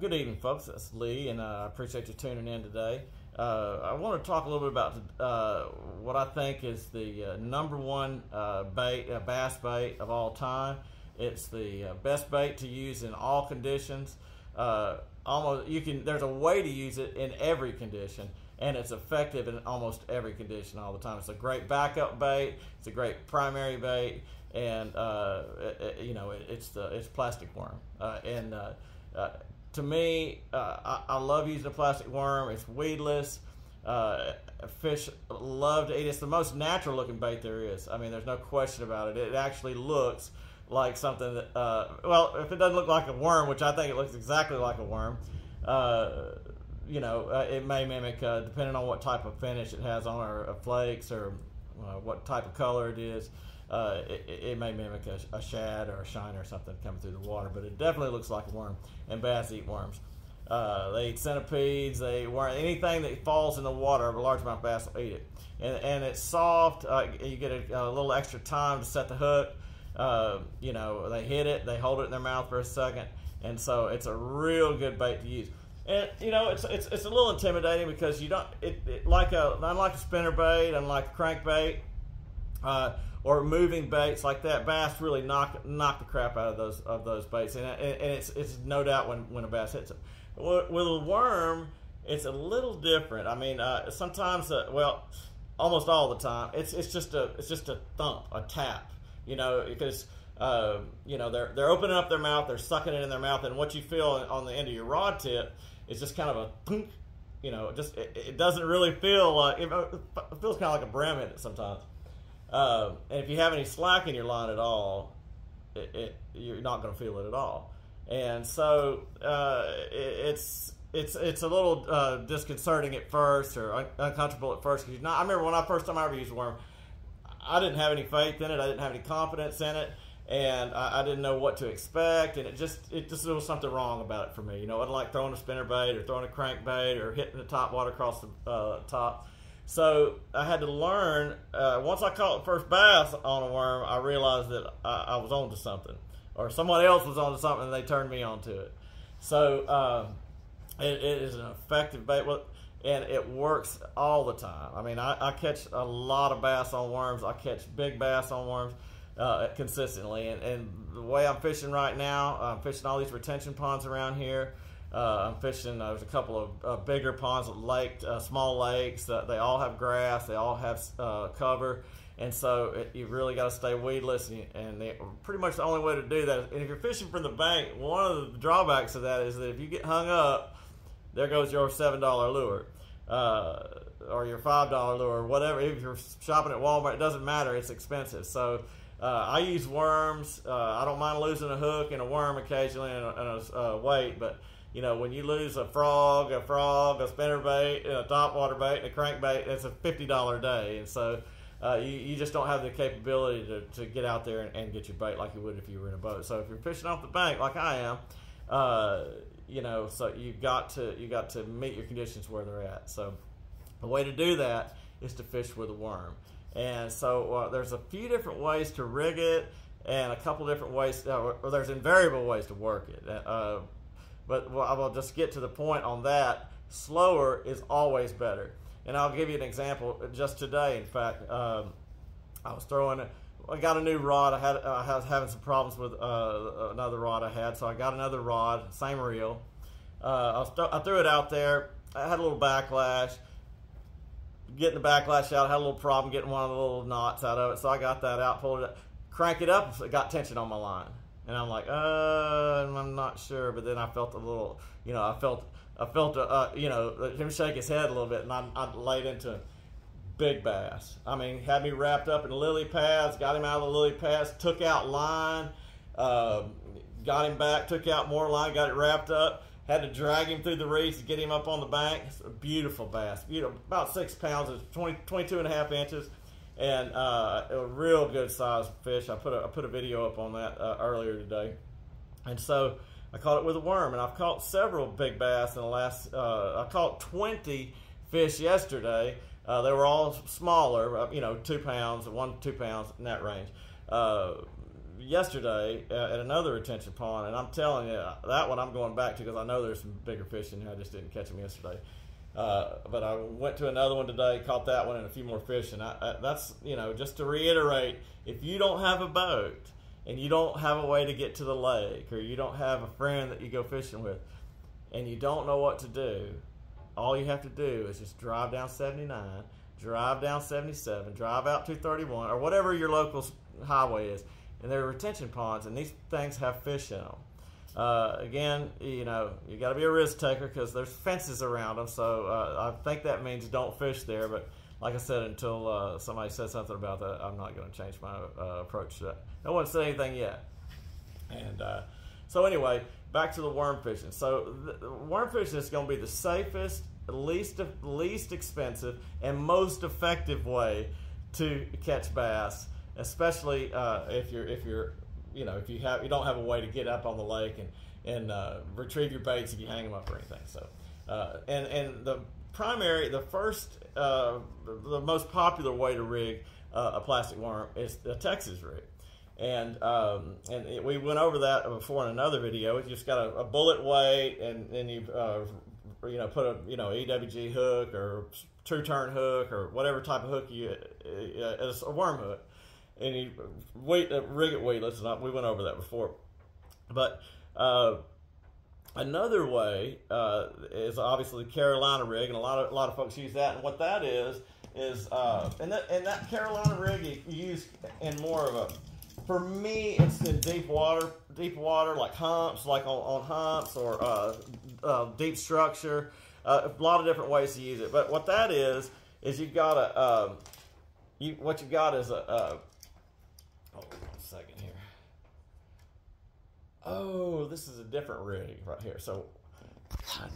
Good evening, folks. It's Lee, and I appreciate you tuning in today. I want to talk a little bit about what I think is the number one bass bait of all time. It's the best bait to use in all conditions. There's a way to use it in every condition, and it's effective in almost every condition all the time. It's a great backup bait. It's a great primary bait, and it's plastic worm. To me, I love using a plastic worm. It's weedless. Fish love to eat. It's the most natural looking bait there is. I mean, there's no question about it. It actually looks like something that, well, if it doesn't look like a worm, which I think it looks exactly like a worm, it may mimic, depending on what type of finish it has on, or flakes, or what type of color it is. It may mimic a shad or a shine or something coming through the water, but it definitely looks like a worm, and bass eat worms. They eat centipedes, they eat worms, anything that falls in the water, a large amount of bass will eat it. And it's soft, you get a little extra time to set the hook. They hit it, they hold it in their mouth for a second, and so it's a real good bait to use. And it's a little intimidating because you don't, unlike a spinner bait, unlike a crankbait, or moving baits like that, bass really knock the crap out of those baits, and it's no doubt when a bass hits it. With a worm, it's a little different. I mean, sometimes, almost all the time, it's just a thump, a tap, because they're opening up their mouth, they're sucking it in their mouth, and what you feel on the end of your rod tip is just kind of a thunk. It doesn't really feel like, it feels kind of like a brim in it sometimes. And if you have any slack in your line at all, you're not going to feel it at all. And so it's a little disconcerting at first, or uncomfortable at first. Because I remember when first time I ever used a worm, I didn't have any faith in it. I didn't have any confidence in it, and I didn't know what to expect. And there was something wrong about it for me. It wasn't like throwing a spinner bait or throwing a crankbait or hitting the top water across the top. So I had to learn, once I caught the first bass on a worm, I realized that I was onto something, or someone else was onto something, and they turned me onto it. So it is an effective bait, and it works all the time. I mean, I catch a lot of bass on worms. I catch big bass on worms consistently, and the way I'm fishing right now, I'm fishing all these retention ponds around here. I'm fishing, there's a couple of bigger ponds, small lakes. They all have grass, they all have cover, and so you really got to stay weedless, and pretty much the only way to do that. And if you're fishing from the bank, one of the drawbacks of that is that if you get hung up, there goes your $7 lure, or your $5 lure, whatever. If you're shopping at Walmart, it doesn't matter, it's expensive. So I use worms. I don't mind losing a hook and a worm occasionally, and a weight, but when you lose a frog, a spinner bait, a topwater bait, and a crankbait, it's a $50 day. And so you just don't have the capability to get out there and get your bait like you would if you were in a boat. So if you're fishing off the bank like I am, so you got to meet your conditions where they're at. So the way to do that is to fish with a worm. And so there's a few different ways to rig it, and a couple different ways, or there's invariable ways to work it. But I will just get to the point on that. Slower is always better. And I'll give you an example just today. In fact, I got a new rod. I was having some problems with another rod I had, so I got another rod, same reel. I threw it out there. I had a little backlash. Getting the backlash out, I had a little problem getting one of the little knots out of it, so I got that out, pulled it up, crank it up, it got tension on my line. And I'm like, I'm not sure. But then I felt a little, I felt him shake his head a little bit, and I laid into him. Big bass. I mean, had me wrapped up in lily pads, got him out of the lily pads, took out line, got him back, took out more line, got it wrapped up, had to drag him through the reefs to get him up on the bank. It's a beautiful bass, about 6 pounds, it's 22.5 inches. And a real good sized fish. I put a video up on that earlier today, and so I caught it with a worm. And I've caught several big bass in the last. I caught 20 fish yesterday. They were all smaller, 2 pounds, 1 to 2 pounds in that range. yesterday at another retention pond, and I'm telling you, that one I'm going back to because I know there's some bigger fish in here. I just didn't catch them yesterday. But I went to another one today, caught that one and a few more fish, and that's, you know, just to reiterate, if you don't have a boat and you don't have a way to get to the lake, or you don't have a friend that you go fishing with, and you don't know what to do, all you have to do is just drive down 79, drive down 77, drive out 231, or whatever your local highway is, and there are retention ponds, and these things have fish in them. Again, you know, you got to be a risk taker because there's fences around them, so I think that means don't fish there. But like I said, until somebody says something about that, I'm not going to change my approach to that. No one said anything yet. And so anyway, back to the worm fishing. So the worm fishing is going to be the safest, least expensive, and most effective way to catch bass, especially if you don't have a way to get up on the lake and retrieve your baits if you hang them up or anything. So and the most popular way to rig a plastic worm is the Texas rig. And we went over that before in another video. You just got a bullet weight, and you put a EWG hook or true turn hook or whatever type of hook it's a worm hook, and you rig it weightless. We went over that before, but another way is obviously the Carolina rig, and a lot of folks use that. And what that is and that Carolina rig you use in more of a, for me, it's in deep water like humps, like on humps, or deep structure. A lot of different ways to use it. But what that is you've got a what you got is a hold on a second here. Oh, this is a different rig right here. So, God